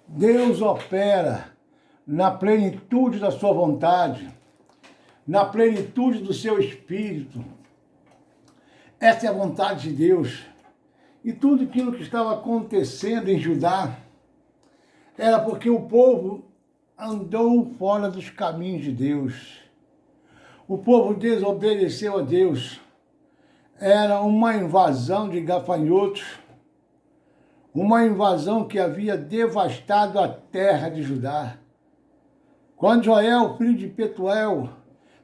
Deus opera na plenitude da sua vontade, na plenitude do seu espírito. Essa é a vontade de Deus. E tudo aquilo que estava acontecendo em Judá era porque o povo andou fora dos caminhos de Deus. O povo desobedeceu a Deus. Era uma invasão de gafanhotos, uma invasão que havia devastado a terra de Judá. Quando Joel, filho de Petuel,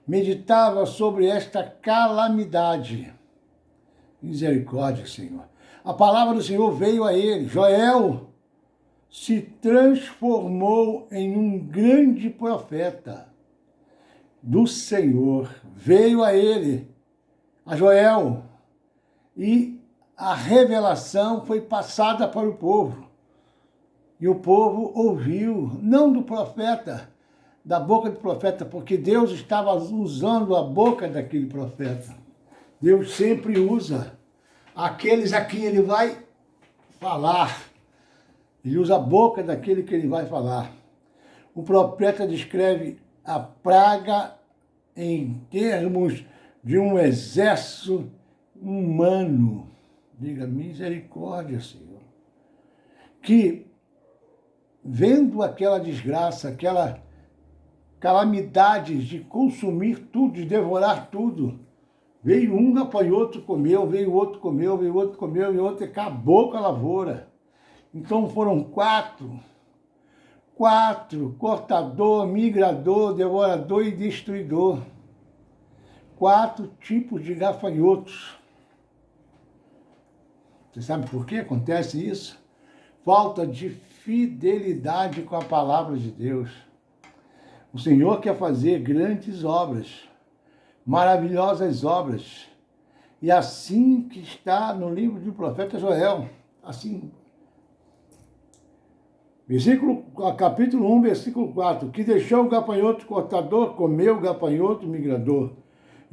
meditava sobre esta calamidade, misericórdia, Senhor, a palavra do Senhor veio a ele. Joel se transformou em um grande profeta do Senhor. Veio a ele, a Joel, e a revelação foi passada para o povo. E o povo ouviu, não do profeta, da boca do profeta, porque Deus estava usando a boca daquele profeta. Deus sempre usa aqueles a quem ele vai falar. Ele usa a boca daquele que ele vai falar. O profeta descreve a praga em termos de um exército humano. Diga, misericórdia, Senhor. Que, vendo aquela desgraça, aquela calamidade de consumir tudo, de devorar tudo, veio um, gafanhoto, comeu, veio outro, comeu, veio outro, comeu, e outro acabou com a lavoura. Então foram quatro, cortador, migrador, devorador e destruidor. 4 tipos de gafanhotos. Você sabe por que acontece isso? Falta de fidelidade com a palavra de Deus. O Senhor quer fazer grandes obras, maravilhosas obras. E assim que está no livro do profeta Joel, assim, capítulo 1, versículo 4, que deixou o gafanhoto cortador, comeu o gafanhoto migrador.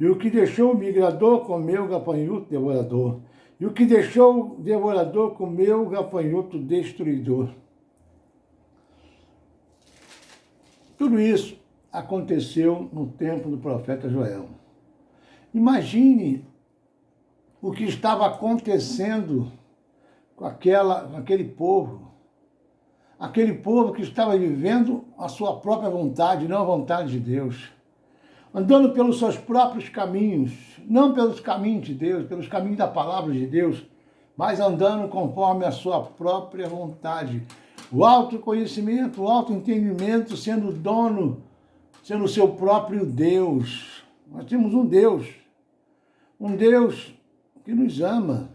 E o que deixou o migrador, comeu o gafanhoto devorador. E o que deixou o devorador, comeu o gafanhoto destruidor. Tudo isso aconteceu no tempo do profeta Joel. Imagine o que estava acontecendo com aquele povo. Aquele povo que estava vivendo a sua própria vontade, não a vontade de Deus. Andando pelos seus próprios caminhos, não pelos caminhos de Deus, pelos caminhos da palavra de Deus, mas andando conforme a sua própria vontade. O autoconhecimento, o autoentendimento, sendo dono, sendo o seu próprio Deus. Nós temos um Deus que nos ama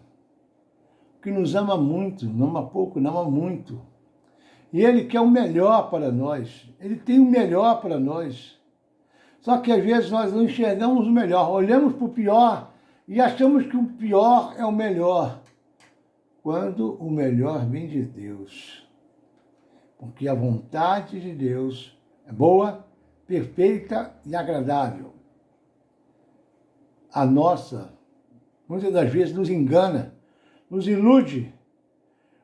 muito, não ama pouco, não ama muito. E Ele quer o melhor para nós, Ele tem o melhor para nós. Só que às vezes nós não enxergamos o melhor, olhamos para o pior e achamos que o pior é o melhor, quando o melhor vem de Deus. Porque a vontade de Deus é boa, perfeita e agradável. A nossa, muitas das vezes, nos engana, nos ilude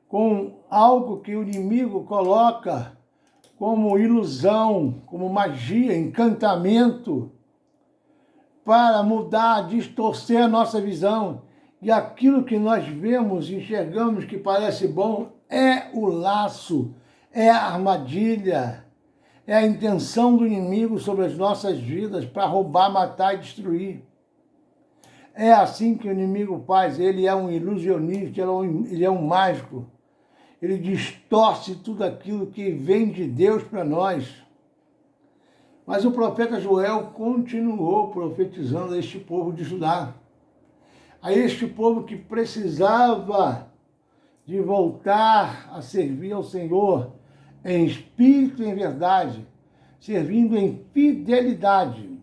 com algo que o inimigo coloca como ilusão, como magia, encantamento, para mudar, distorcer a nossa visão. E aquilo que nós vemos, enxergamos que parece bom, é o laço, é a armadilha, é a intenção do inimigo sobre as nossas vidas para roubar, matar e destruir. É assim que o inimigo faz. Ele é um ilusionista, ele é um mágico. Ele distorce tudo aquilo que vem de Deus para nós. Mas o profeta Joel continuou profetizando a este povo de Judá. A este povo que precisava de voltar a servir ao Senhor em espírito e em verdade, servindo em fidelidade.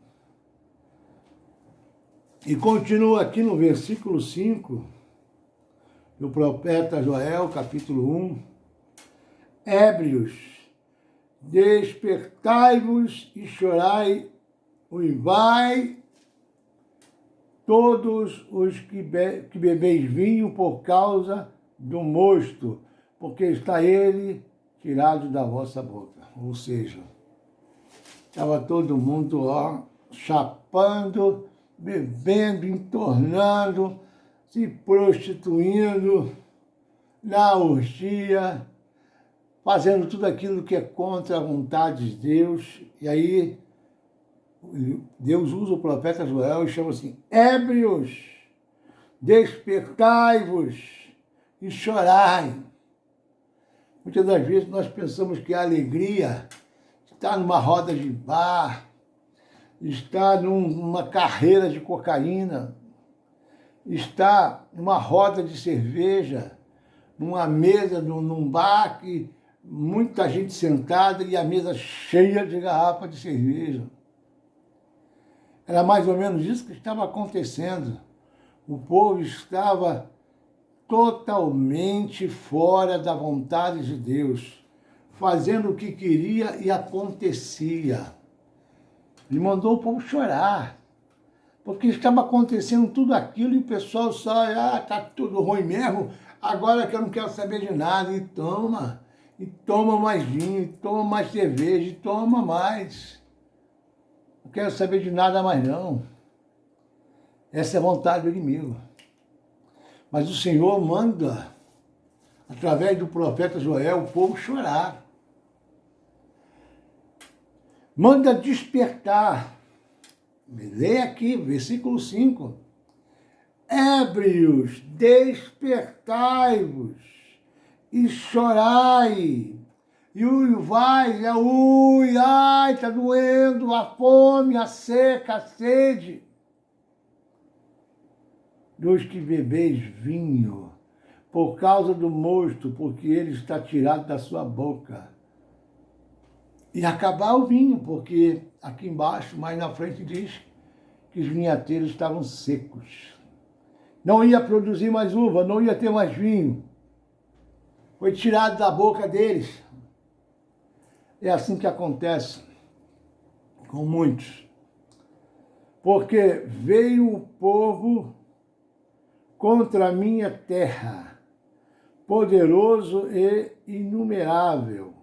E continua aqui no versículo 5, do profeta Joel, capítulo 1, ébrios, despertai-vos e chorai, uivai, todos os que bebeis vinho por causa do mosto, porque está ele tirado da vossa boca. Ou seja, estava todo mundo ó, chapando, bebendo, entornando, se prostituindo na orgia, fazendo tudo aquilo que é contra a vontade de Deus. E aí Deus usa o profeta Joel e chama assim: ébrios, despertai-vos e chorai. Muitas das vezes nós pensamos que a alegria está numa roda de bar, está numa carreira de cocaína, está numa roda de cerveja, numa mesa, num bar, que muita gente sentada e a mesa cheia de garrafa de cerveja. Era mais ou menos isso que estava acontecendo. O povo estava totalmente fora da vontade de Deus, fazendo o que queria e acontecia. Ele mandou o povo chorar, porque estava acontecendo tudo aquilo e o pessoal só, tá tudo ruim mesmo, agora que eu não quero saber de nada, e toma mais vinho, e toma mais cerveja, e toma mais. Não quero saber de nada mais não. Essa é a vontade do inimigo. Mas o Senhor manda, através do profeta Joel, o povo chorar. Manda despertar. Leia aqui, versículo 5. Ébrios, despertai-vos e chorai. E uivai, ai, está doendo, a fome, a seca, a sede. Dos que bebeis vinho, por causa do mosto, porque ele está tirado da sua boca. E acabar o vinho, porque aqui embaixo, mais na frente, diz que os vinhateiros estavam secos. Não ia produzir mais uva, não ia ter mais vinho. Foi tirado da boca deles. É assim que acontece com muitos. Porque veio o povo contra a minha terra, poderoso e inumerável.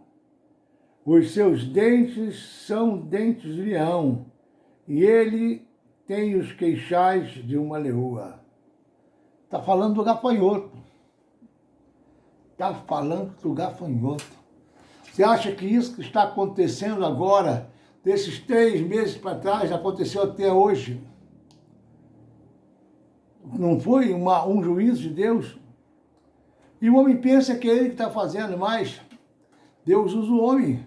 Os seus dentes são dentes de leão, e ele tem os queixais de uma leoa. Está falando do gafanhoto. Está falando do gafanhoto. Você acha que isso que está acontecendo agora, desses 3 meses para trás, aconteceu até hoje? Não foi um juízo de Deus? E o homem pensa que é ele que está fazendo, mas Deus usa o homem.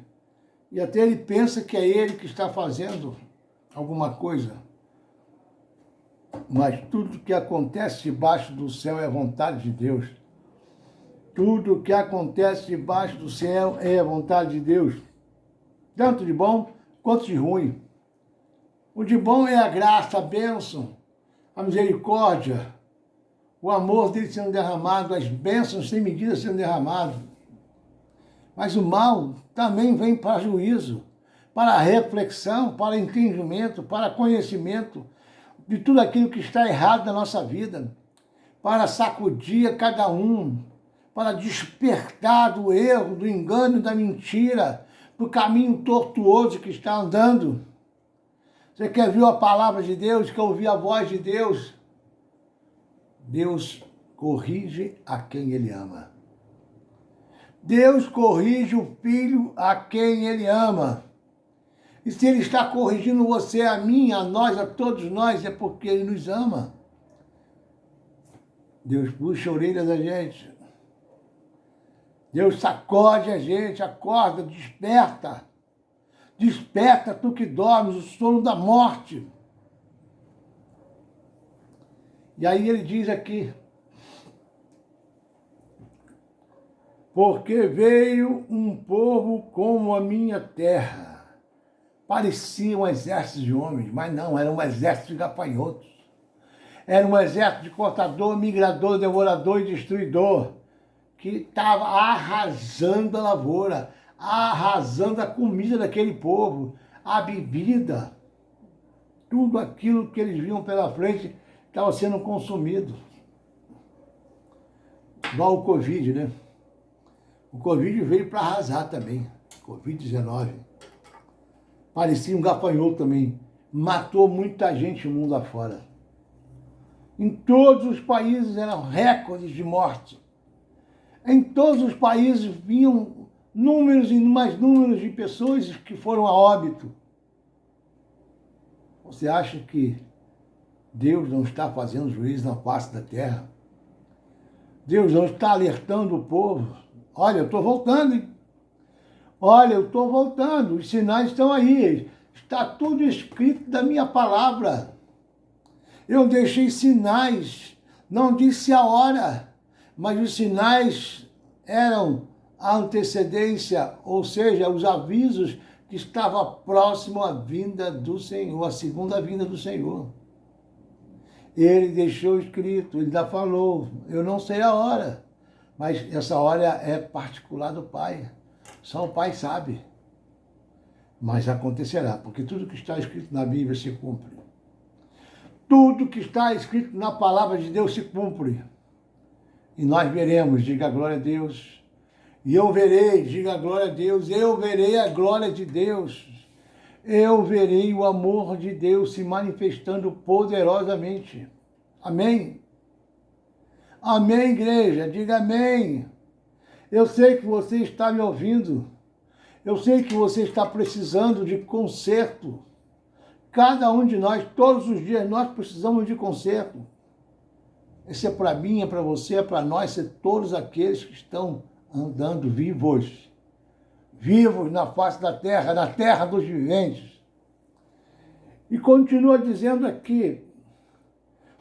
E até ele pensa que é ele que está fazendo alguma coisa. Mas tudo que acontece debaixo do céu é a vontade de Deus. Tudo que acontece debaixo do céu é a vontade de Deus. Tanto de bom quanto de ruim. O de bom é a graça, a bênção, a misericórdia, o amor dele sendo derramado, as bênçãos sem medida sendo derramadas. Mas o mal também vem para juízo, para reflexão, para entendimento, para conhecimento de tudo aquilo que está errado na nossa vida, para sacudir a cada um, para despertar do erro, do engano, da mentira, do caminho tortuoso que está andando. Você quer ouvir a palavra de Deus, quer ouvir a voz de Deus? Deus corrige a quem Ele ama. Deus corrige o filho a quem Ele ama. E se Ele está corrigindo você, a mim, a nós, a todos nós, é porque Ele nos ama. Deus puxa a orelha da gente. Deus sacode a gente, acorda, desperta. Desperta tu que dormes, o sono da morte. E aí ele diz aqui, porque veio um povo como a minha terra. Parecia um exército de homens, mas não, era um exército de gafanhotos. Era um exército de cortador, migrador, devorador e destruidor, que estava arrasando a lavoura, arrasando a comida daquele povo, a bebida, tudo aquilo que eles viam pela frente estava sendo consumido. Igual o Covid, né? O Covid veio para arrasar também. Covid-19. Parecia um gafanhoto também. Matou muita gente no mundo afora. Em todos os países eram recordes de morte. Em todos os países vinham números e mais números de pessoas que foram a óbito. Você acha que Deus não está fazendo juízo na face da terra? Deus não está alertando o povo? Olha, eu estou voltando, hein? Olha, eu estou voltando, os sinais estão aí. Está tudo escrito da minha palavra. Eu deixei sinais, não disse a hora, mas os sinais eram a antecedência, ou seja, os avisos que estava próximo à vinda do Senhor, a segunda vinda do Senhor. Ele deixou escrito, ele ainda falou, eu não sei a hora, mas essa hora é particular do Pai. Só o Pai sabe. Mas acontecerá, porque tudo que está escrito na Bíblia se cumpre. Tudo que está escrito na palavra de Deus se cumpre. E nós veremos, diga glória a Deus. E eu verei, diga glória a Deus, eu verei a glória de Deus. Eu verei o amor de Deus se manifestando poderosamente. Amém? Amém, igreja, diga amém. Eu sei que você está me ouvindo. Eu sei que você está precisando de conserto. Cada um de nós, todos os dias, nós precisamos de conserto. Esse é para mim, é para você, é para nós, é todos aqueles que estão andando vivos. Vivos na face da terra, na terra dos viventes. E continua dizendo aqui,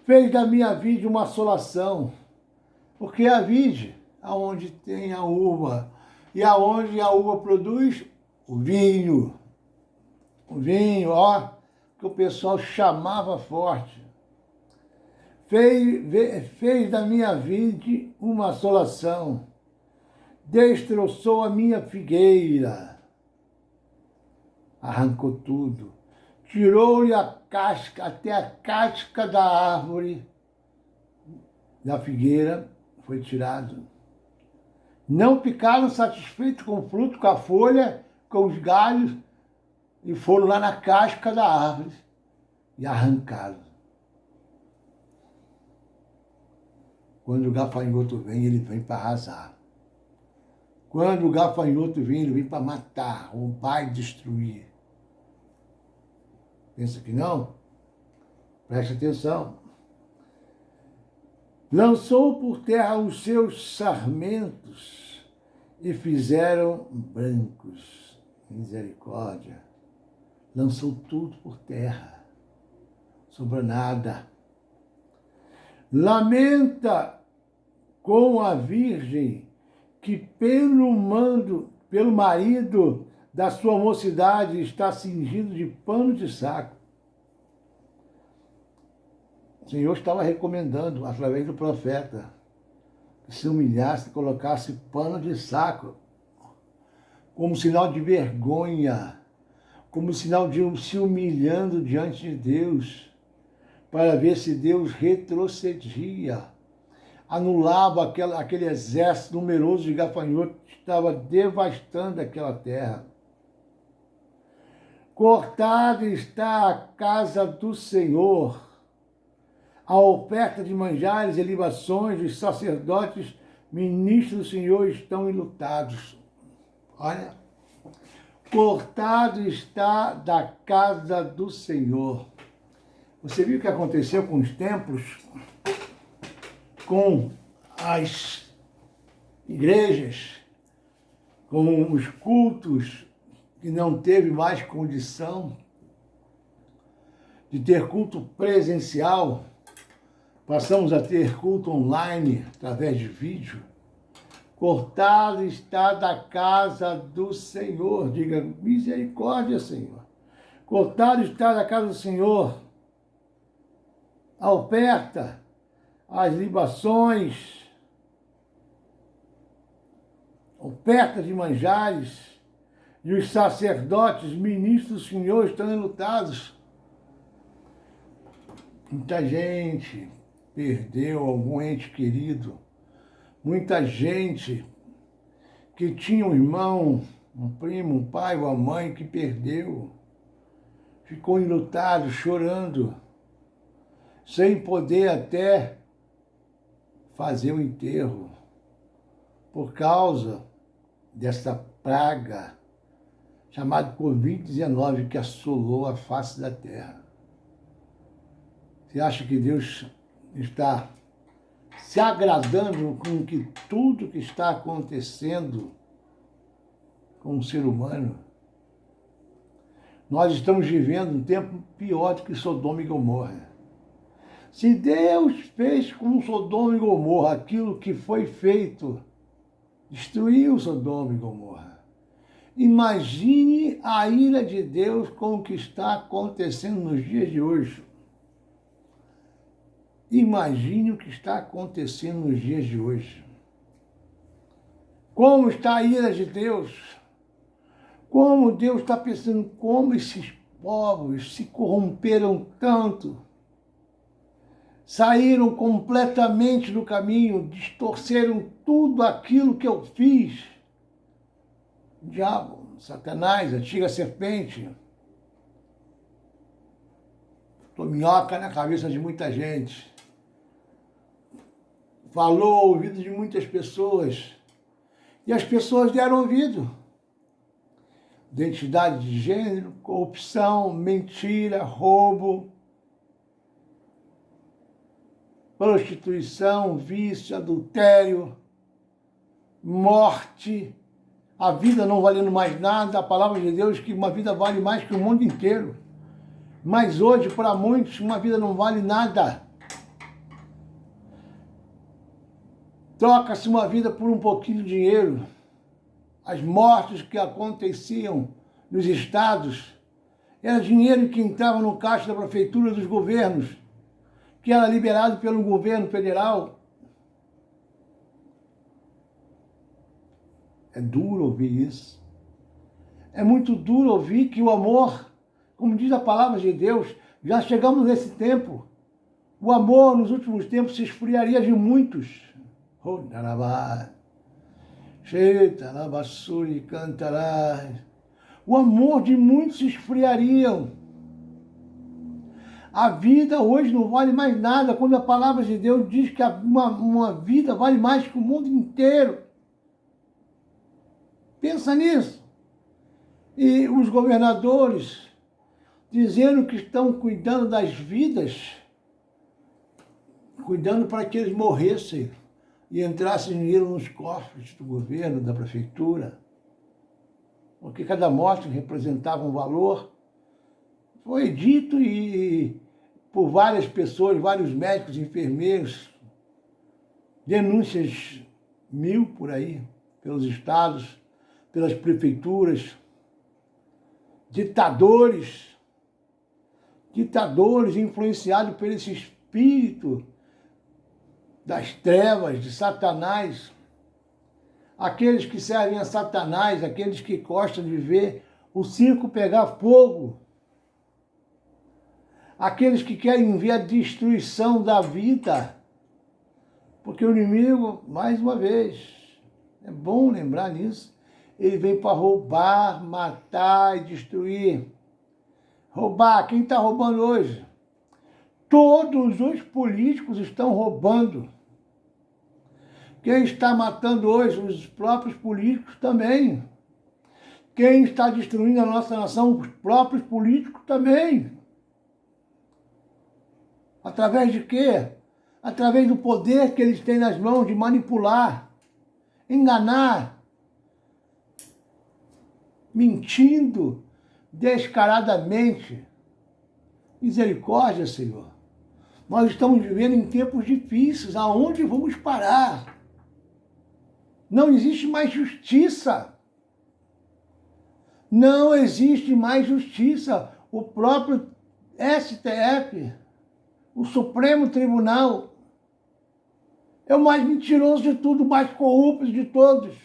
fez da minha vide uma assolação, porque a vide, aonde tem a uva, e aonde a uva produz o vinho, ó, que o pessoal chamava forte. Fez da minha vide uma assolação, destroçou a minha figueira, arrancou tudo, tirou-lhe a casca, até a casca da árvore, da figueira, foi tirado. Não ficaram satisfeitos com o fruto, com a folha, com os galhos, e foram lá na casca da árvore e arrancaram. Quando o gafanhoto vem, ele vem para arrasar. Quando o gafanhoto vem, ele vem para matar, roubar e destruir. Pensa que não? Preste atenção. Lançou por terra os seus sarmentos e fizeram brancos. Misericórdia. Lançou tudo por terra. Sobrou nada. Lamenta com a virgem que pelo marido da sua mocidade está cingido de pano de saco. O Senhor estava recomendando, através do profeta, que se humilhasse e colocasse pano de saco, como sinal de vergonha, como sinal de se humilhando diante de Deus, para ver se Deus retrocedia, anulava aquele exército numeroso de gafanhotos que estava devastando aquela terra. Cortada está a casa do Senhor, a oferta de manjares e libações, os sacerdotes, ministros do Senhor estão enlutados. Olha, cortado está da casa do Senhor. Você viu o que aconteceu com os templos? Com as igrejas, com os cultos, que não teve mais condição de ter culto presencial, passamos a ter culto online, através de vídeo. Cortado está da casa do Senhor. Diga, misericórdia, Senhor. Cortado está da casa do Senhor a oferta, as libações, oferta de manjares, e os sacerdotes, ministros do Senhor estão enlutados. Muita gente perdeu algum ente querido. Muita gente que tinha um irmão, um primo, um pai ou a mãe que perdeu, ficou enlutado, chorando, sem poder até fazer o enterro, por causa dessa praga chamada Covid-19 que assolou a face da terra. Você acha que Deus está se agradando com tudo que está acontecendo com o ser humano? Nós estamos vivendo um tempo pior do que Sodoma e Gomorra. Se Deus fez com Sodoma e Gomorra aquilo que foi feito, destruiu Sodoma e Gomorra, imagine a ira de Deus com o que está acontecendo nos dias de hoje. Imagine o que está acontecendo nos dias de hoje. Como está a ira de Deus? Como Deus está pensando, como esses povos se corromperam tanto, saíram completamente do caminho, distorceram tudo aquilo que eu fiz. O diabo, Satanás, a antiga serpente, botou minhoca na cabeça de muita gente, falou ao ouvido de muitas pessoas, e as pessoas deram ouvido. Identidade de gênero, corrupção, mentira, roubo, prostituição, vício, adultério, morte, a vida não valendo mais nada, a palavra de Deus que uma vida vale mais que o mundo inteiro. Mas hoje, para muitos, uma vida não vale nada. Troca-se uma vida por um pouquinho de dinheiro. As mortes que aconteciam nos estados era dinheiro que entrava no caixa da prefeitura dos governos, que era liberado pelo governo federal. É duro ouvir isso. É muito duro ouvir que o amor, como diz a palavra de Deus, já chegamos nesse tempo. O amor nos últimos tempos se esfriaria de muitos. O amor de muitos se esfriariam. A vida hoje não vale mais nada, quando a palavra de Deus diz que uma vida vale mais que o mundo inteiro. Pensa nisso. E os governadores dizendo que estão cuidando das vidas, cuidando para que eles morressem e entrasse dinheiro nos cofres do governo, da prefeitura, porque cada morte representava um valor. Foi dito e por várias pessoas, vários médicos, enfermeiros, denúncias 1000 por aí, pelos estados, pelas prefeituras, ditadores influenciados por esse espírito das trevas, de Satanás, aqueles que servem a Satanás, aqueles que gostam de ver o circo pegar fogo, aqueles que querem ver a destruição da vida, porque o inimigo, mais uma vez, é bom lembrar nisso, ele vem para roubar, matar e destruir. Roubar, quem está roubando hoje? Todos os políticos estão roubando. Quem está matando hoje? Os próprios políticos também. Quem está destruindo a nossa nação? Os próprios políticos também. Através de quê? Através do poder que eles têm nas mãos de manipular, enganar, mentindo descaradamente. Misericórdia, Senhor. Nós estamos vivendo em tempos difíceis. Aonde vamos parar? Não existe mais justiça. Não existe mais justiça. O próprio STF, o Supremo Tribunal, é o mais mentiroso de tudo, o mais corrupto de todos.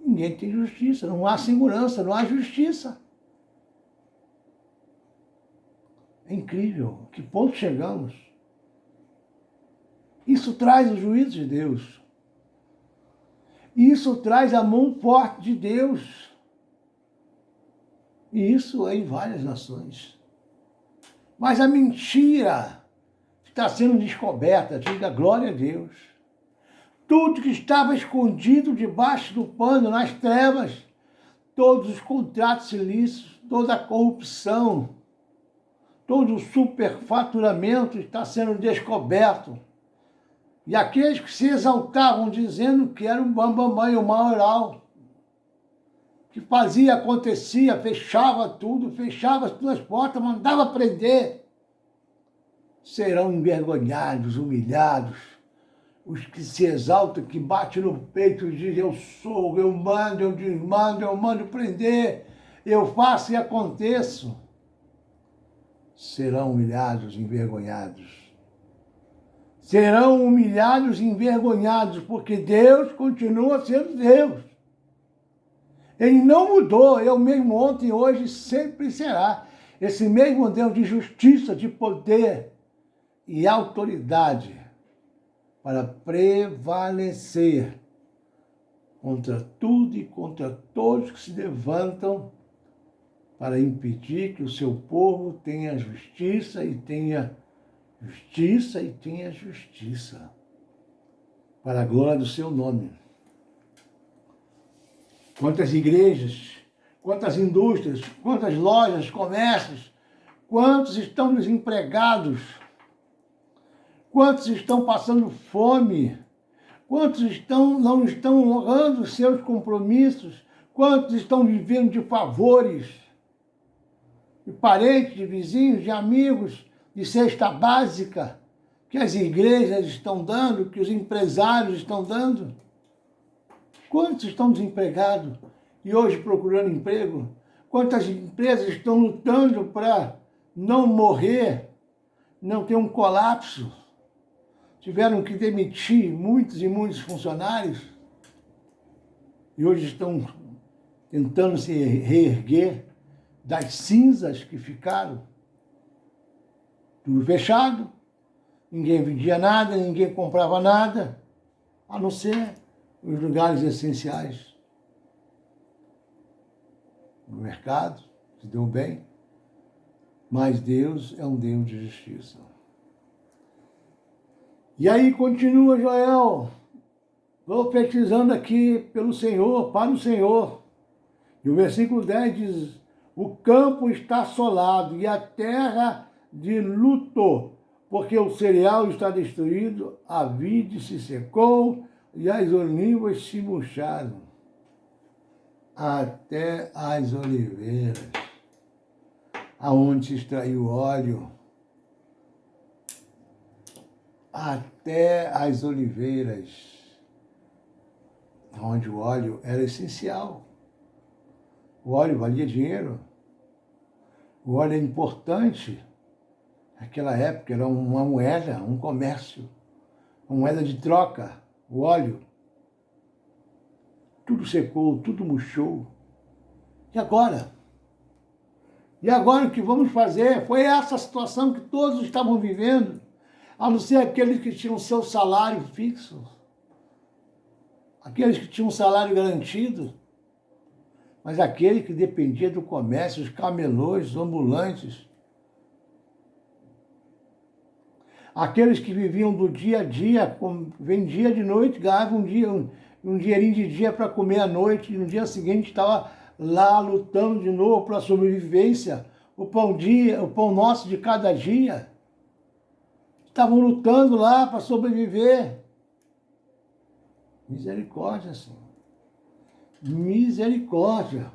Ninguém tem justiça, não há segurança, não há justiça. É incrível, que ponto chegamos. Isso traz o juízo de Deus. Isso traz a mão forte de Deus. E isso é em várias nações. Mas a mentira está sendo descoberta, diga glória a Deus. Tudo que estava escondido debaixo do pano, nas trevas, todos os contratos ilícitos, toda a corrupção, todo o superfaturamento está sendo descoberto. E aqueles que se exaltavam dizendo que era um bambambam e o maioral, que fazia, acontecia, fechava tudo, fechava as tuas portas, mandava prender, serão envergonhados, humilhados. Os que se exaltam, que batem no peito e dizem, eu sou, eu mando, eu desmando, eu mando prender, eu faço e aconteço, serão humilhados, envergonhados. Serão humilhados e envergonhados, porque Deus continua sendo Deus. Ele não mudou, é o mesmo ontem, hoje e sempre será. Esse mesmo Deus de justiça, de poder e autoridade para prevalecer contra tudo e contra todos que se levantam para impedir que o seu povo tenha justiça e tenha justiça, para a glória do seu nome. Quantas igrejas, quantas indústrias, quantas lojas, comércios, quantos estão desempregados, quantos estão passando fome, quantos não estão honrando os seus compromissos, quantos estão vivendo de favores, de parentes, de vizinhos, de amigos, de cesta básica, que as igrejas estão dando, que os empresários estão dando. Quantos estão desempregados e hoje procurando emprego? Quantas empresas estão lutando para não morrer, não ter um colapso? Tiveram que demitir muitos e muitos funcionários e hoje estão tentando se reerguer das cinzas que ficaram. Tudo fechado, ninguém vendia nada, ninguém comprava nada, a não ser os lugares essenciais. No mercado, se deu bem, mas Deus é um Deus de justiça. E aí continua Joel, profetizando aqui pelo Senhor, para o Senhor. E o versículo 10 diz, o campo está assolado e a terra de luto, porque o cereal está destruído, a vide se secou e as olivas se murcharam. Até as oliveiras, aonde se extraiu o óleo, até as oliveiras, onde o óleo era essencial. O óleo valia dinheiro, o óleo é importante. Naquela época era uma moeda, um comércio, uma moeda de troca, o óleo. Tudo secou, tudo murchou. E agora? E agora o que vamos fazer? Foi essa situação que todos estavam vivendo, a não ser aqueles que tinham seu salário fixo, aqueles que tinham um salário garantido, mas aquele que dependia do comércio, os camelôs, os ambulantes, aqueles que viviam do dia a dia, vendia de noite, ganhava um dinheirinho de dia para comer à noite, e no dia seguinte estava lá lutando de novo para a sobrevivência, o pão nosso de cada dia. Estavam lutando lá para sobreviver. Misericórdia, Senhor. Misericórdia.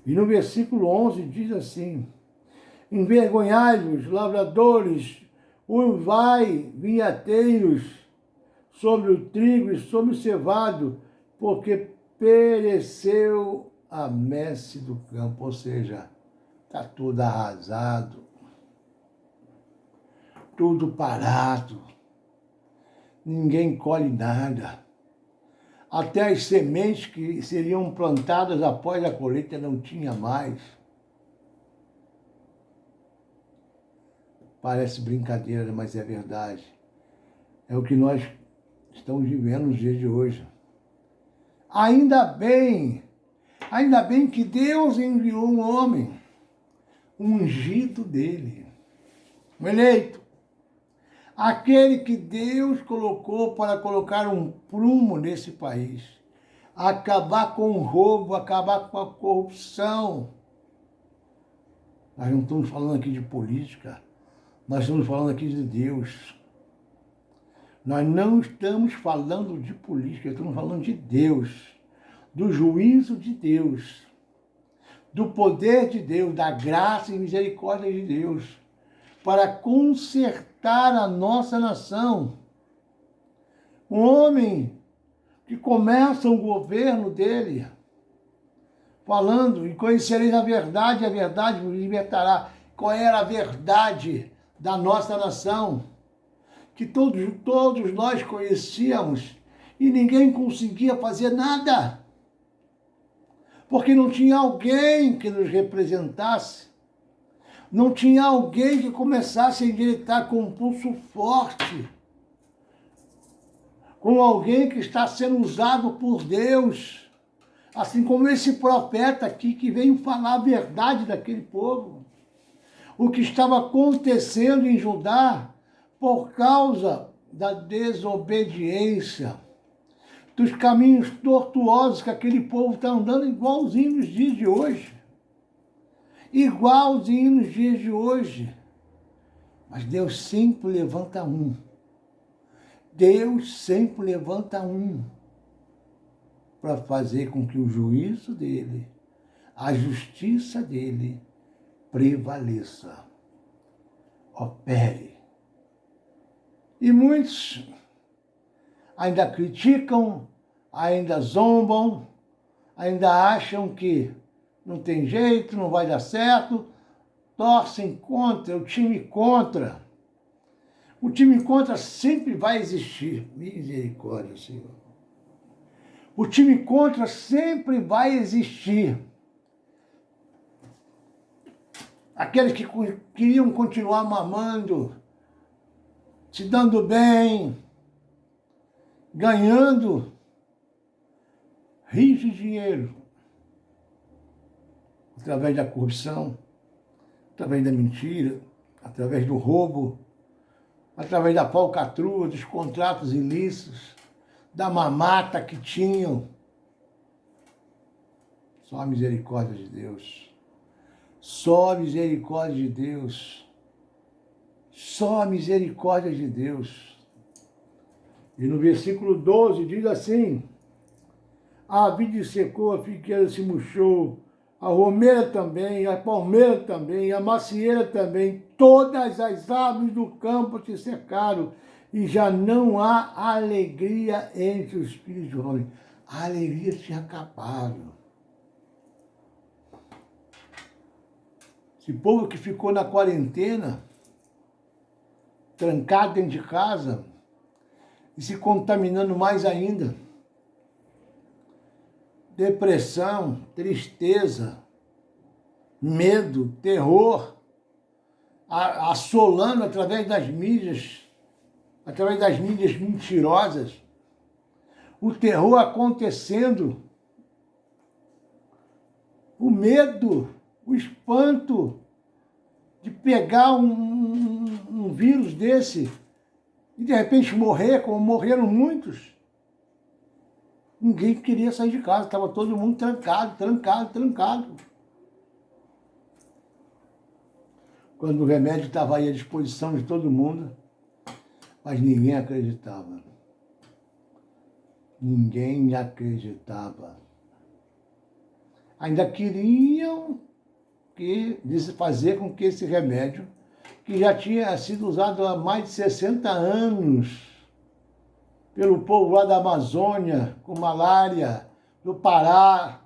E no versículo 11 diz assim, envergonhai-vos, lavradores, uivai, vinhateiros, sobre o trigo e sobre o cevado, porque pereceu a messe do campo, ou seja, está tudo arrasado, tudo parado, ninguém colhe nada. Até as sementes que seriam plantadas após a colheita não tinha mais. Parece brincadeira, mas é verdade. É o que nós estamos vivendo nos dias de hoje. ainda bem que Deus enviou um homem, um ungido dele, um eleito, aquele que Deus colocou para colocar um prumo nesse país, acabar com o roubo, acabar com a corrupção. Nós não estamos falando aqui de política, nós estamos falando aqui de Deus. Nós não estamos falando de política, estamos falando de Deus, do juízo de Deus, do poder de Deus, da graça e misericórdia de Deus, para consertar a nossa nação. Um homem que começa o governo dele, falando, e conhecereis a verdade vos libertará. Qual era a verdade da nossa nação? Que todos nós conhecíamos e ninguém conseguia fazer nada. Porque não tinha alguém que nos representasse. Não tinha alguém que começasse a endireitar com um pulso forte. Com alguém que está sendo usado por Deus. Assim como esse profeta aqui que veio falar a verdade daquele povo. O que estava acontecendo em Judá por causa da desobediência, dos caminhos tortuosos que aquele povo está andando, igualzinho nos dias de hoje. Igualzinho nos dias de hoje. Mas Deus sempre levanta um. Deus sempre levanta um para fazer com que o juízo dele, a justiça dele, prevaleça, opere. E muitos ainda criticam, ainda zombam, ainda acham que não tem jeito, não vai dar certo, torcem contra, o time contra. O time contra sempre vai existir. Misericórdia, Senhor. O time contra sempre vai existir. Aqueles que queriam continuar mamando, se dando bem, ganhando rios de dinheiro, através da corrupção, através da mentira, através do roubo, através da falcatrua, dos contratos ilícitos, da mamata que tinham. Só a misericórdia de Deus. Só a misericórdia de Deus. Só a misericórdia de Deus. E no versículo 12 diz assim: a vide secou, a figueira se murchou, a romeira também, a palmeira também, a macieira também, todas as árvores do campo se secaram, e já não há alegria entre os filhos de homem. A alegria tinha acabado. Esse povo que ficou na quarentena, trancado dentro de casa, e se contaminando mais ainda. Depressão, tristeza, medo, terror, assolando através das mídias mentirosas. O terror acontecendo, o medo, o espanto de pegar um vírus desse e de repente morrer, como morreram muitos. Ninguém queria sair de casa, estava todo mundo trancado. Quando o remédio estava aí à disposição de todo mundo, mas ninguém acreditava. Ninguém acreditava. Ainda queriam fazer com que esse remédio, que já tinha sido usado há mais de 60 anos, pelo povo lá da Amazônia, com malária, do Pará.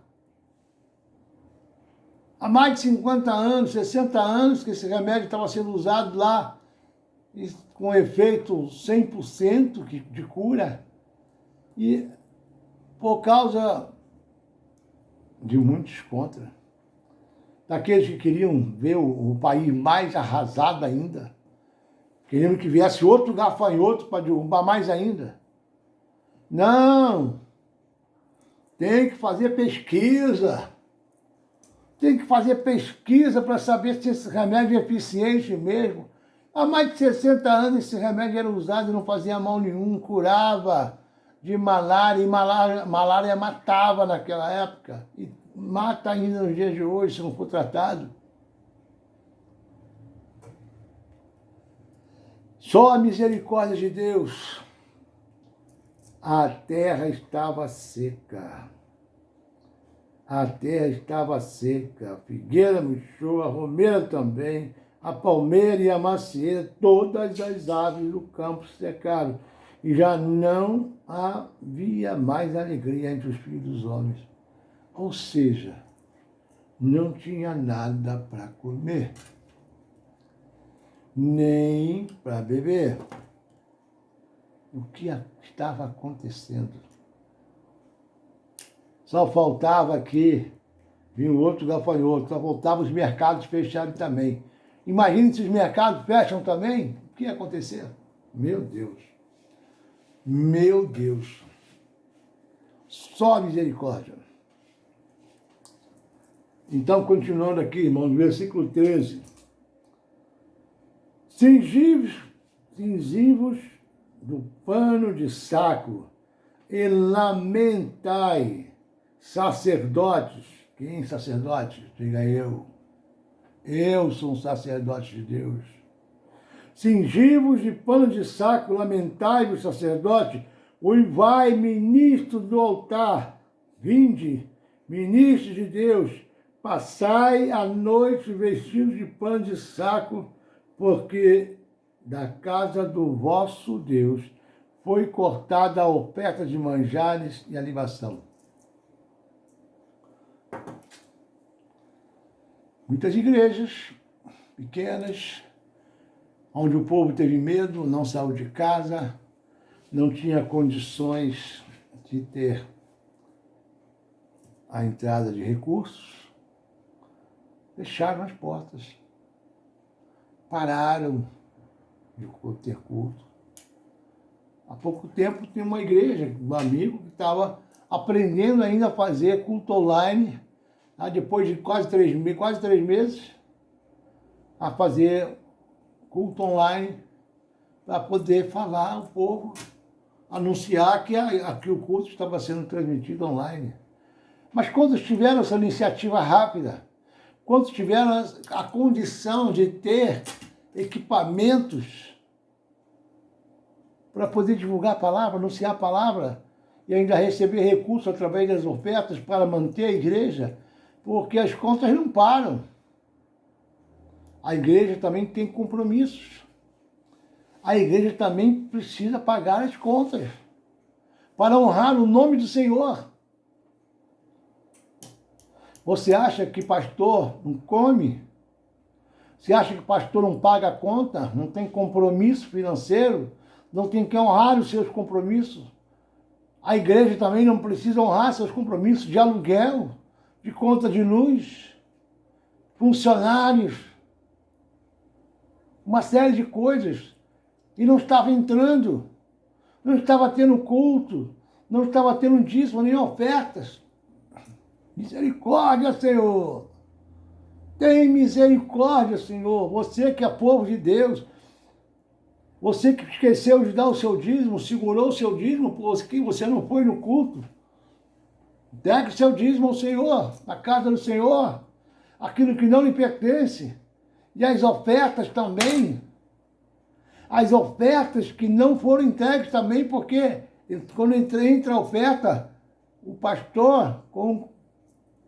Há mais de 50 anos, 60 anos que esse remédio estava sendo usado lá, com efeito 100% de cura. E por causa de muitos contra, daqueles que queriam ver o país mais arrasado ainda, queriam que viesse outro gafanhoto para derrubar mais ainda. Não! Tem que fazer pesquisa. Tem que fazer pesquisa para saber se esse remédio é eficiente mesmo. Há mais de 60 anos esse remédio era usado e não fazia mal nenhum, curava de malária, e malária matava naquela época. E mata ainda nos dias de hoje, se não for tratado. Só a misericórdia de Deus. A terra estava seca. A terra estava seca. A figueira murchou, a romeira também, a palmeira e a macieira, todas as aves do campo secaram. E já não havia mais alegria entre os filhos dos homens. Ou seja, não tinha nada para comer, nem para beber. O que estava acontecendo? Só faltava aqui, vinha um outro gafanhoto, só faltava os mercados fecharem também. Imagine se os mercados fecham também, o que ia acontecer? Meu Deus. Meu Deus. Só misericórdia. Então, continuando aqui, irmãos, no versículo 13. Cingivos do pano de saco e lamentai, sacerdotes. Quem sacerdotes? Diga eu. Eu sou um sacerdote de Deus. Cingivos de pano de saco, lamentai-vos, sacerdote, uivai, ministro do altar, vinde, ministros de Deus, passai a noite vestidos de pano de saco, porque da casa do vosso Deus foi cortada a oferta de manjares e a libação. Muitas igrejas pequenas, onde o povo teve medo, não saiu de casa, não tinha condições de ter a entrada de recursos, fecharam as portas, pararam de ter culto. Há pouco tempo tinha uma igreja, um amigo que estava aprendendo ainda a fazer culto online, depois de quase 3 meses, a fazer culto online, para poder falar ao povo, anunciar que o culto estava sendo transmitido online. Mas quando tiveram essa iniciativa rápida, quando tiveram a condição de ter equipamentos para poder divulgar a palavra, anunciar a palavra, e ainda receber recursos através das ofertas para manter a igreja, porque as contas não param. A igreja também tem compromissos. A igreja também precisa pagar as contas para honrar o nome do Senhor. Você acha que pastor não come? Você acha que pastor não paga a conta? Não tem compromisso financeiro? Não tem que honrar os seus compromissos? A igreja também não precisa honrar seus compromissos de aluguel, de conta de luz, funcionários, uma série de coisas. E não estava entrando, não estava tendo culto, não estava tendo dízimo nem ofertas. Misericórdia, Senhor! Tem misericórdia, Senhor! Você que é povo de Deus, você que esqueceu de dar o seu dízimo, segurou o seu dízimo, porque você não foi no culto. Entregue o seu dízimo ao Senhor, na casa do Senhor, aquilo que não lhe pertence. E as ofertas também. As ofertas que não foram entregues também, porque quando entra a oferta, o pastor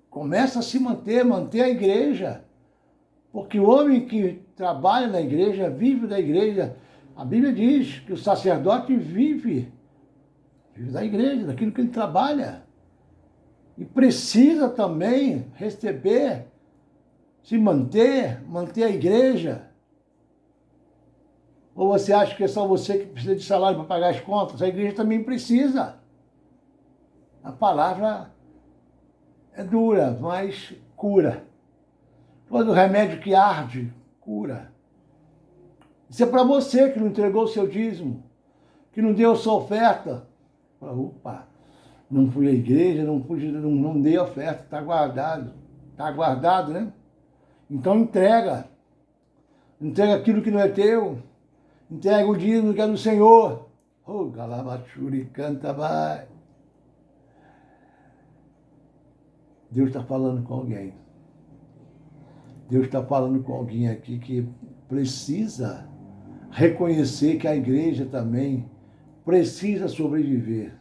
começa a se manter a igreja. Porque o homem que trabalha na igreja, vive da igreja, a Bíblia diz que o sacerdote vive da igreja, daquilo que ele trabalha. E precisa também receber, se manter a igreja. Ou você acha que é só você que precisa de salário para pagar as contas? A igreja também precisa. A palavra é dura, mas cura. Todo remédio que arde, cura. Isso é para você que não entregou o seu dízimo, que não deu a sua oferta. Opa, não fui à igreja, não dei oferta, está guardado, né? Então entrega aquilo que não é teu, entrega o dízimo que é do Senhor. Oh, Galabachuri, canta, vai. Deus está falando com alguém. Deus está falando com alguém aqui que precisa reconhecer que a igreja também precisa sobreviver,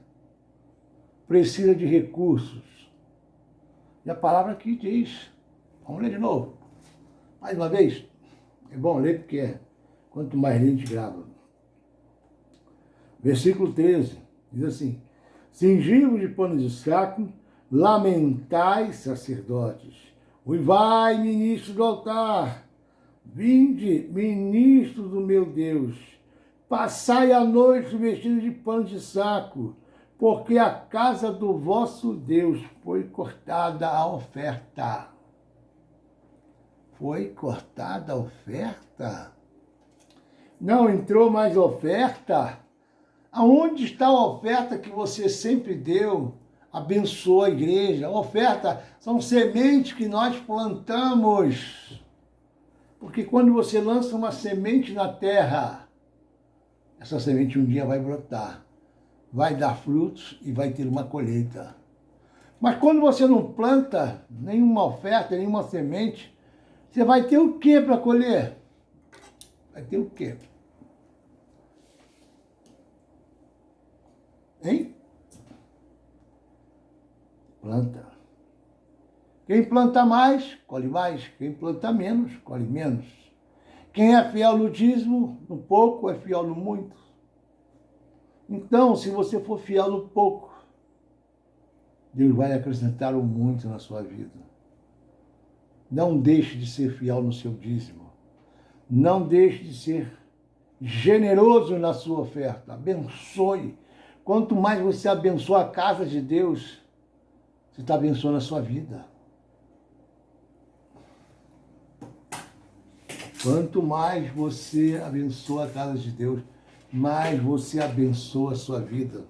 precisa de recursos. E a palavra aqui diz, vamos ler de novo, mais uma vez, é bom ler porque quanto mais ler a gente grava. Versículo 13, diz assim, cingivos de pano de saco, lamentai, sacerdotes, uivai, ministros do altar, vinde, ministros do meu Deus, passai a noite vestidos de pano de saco, porque a casa do vosso Deus foi cortada a oferta. Foi cortada a oferta? Não entrou mais oferta? Aonde está a oferta que você sempre deu? Abençoa a igreja. A oferta são sementes que nós plantamos. Porque quando você lança uma semente na terra, essa semente um dia vai brotar, vai dar frutos e vai ter uma colheita. Mas quando você não planta nenhuma oferta, nenhuma semente, você vai ter o que para colher? Vai ter o quê? Hein? Planta. Quem planta mais, colhe mais. Quem planta menos, colhe menos. Quem é fiel no dízimo, no pouco, é fiel no muito. Então, se você for fiel no pouco, Deus vai acrescentar o muito na sua vida. Não deixe de ser fiel no seu dízimo. Não deixe de ser generoso na sua oferta. Abençoe. Quanto mais você abençoa a casa de Deus, você está abençoando a sua vida. Quanto mais você abençoa a casa de Deus, mais você abençoa a sua vida.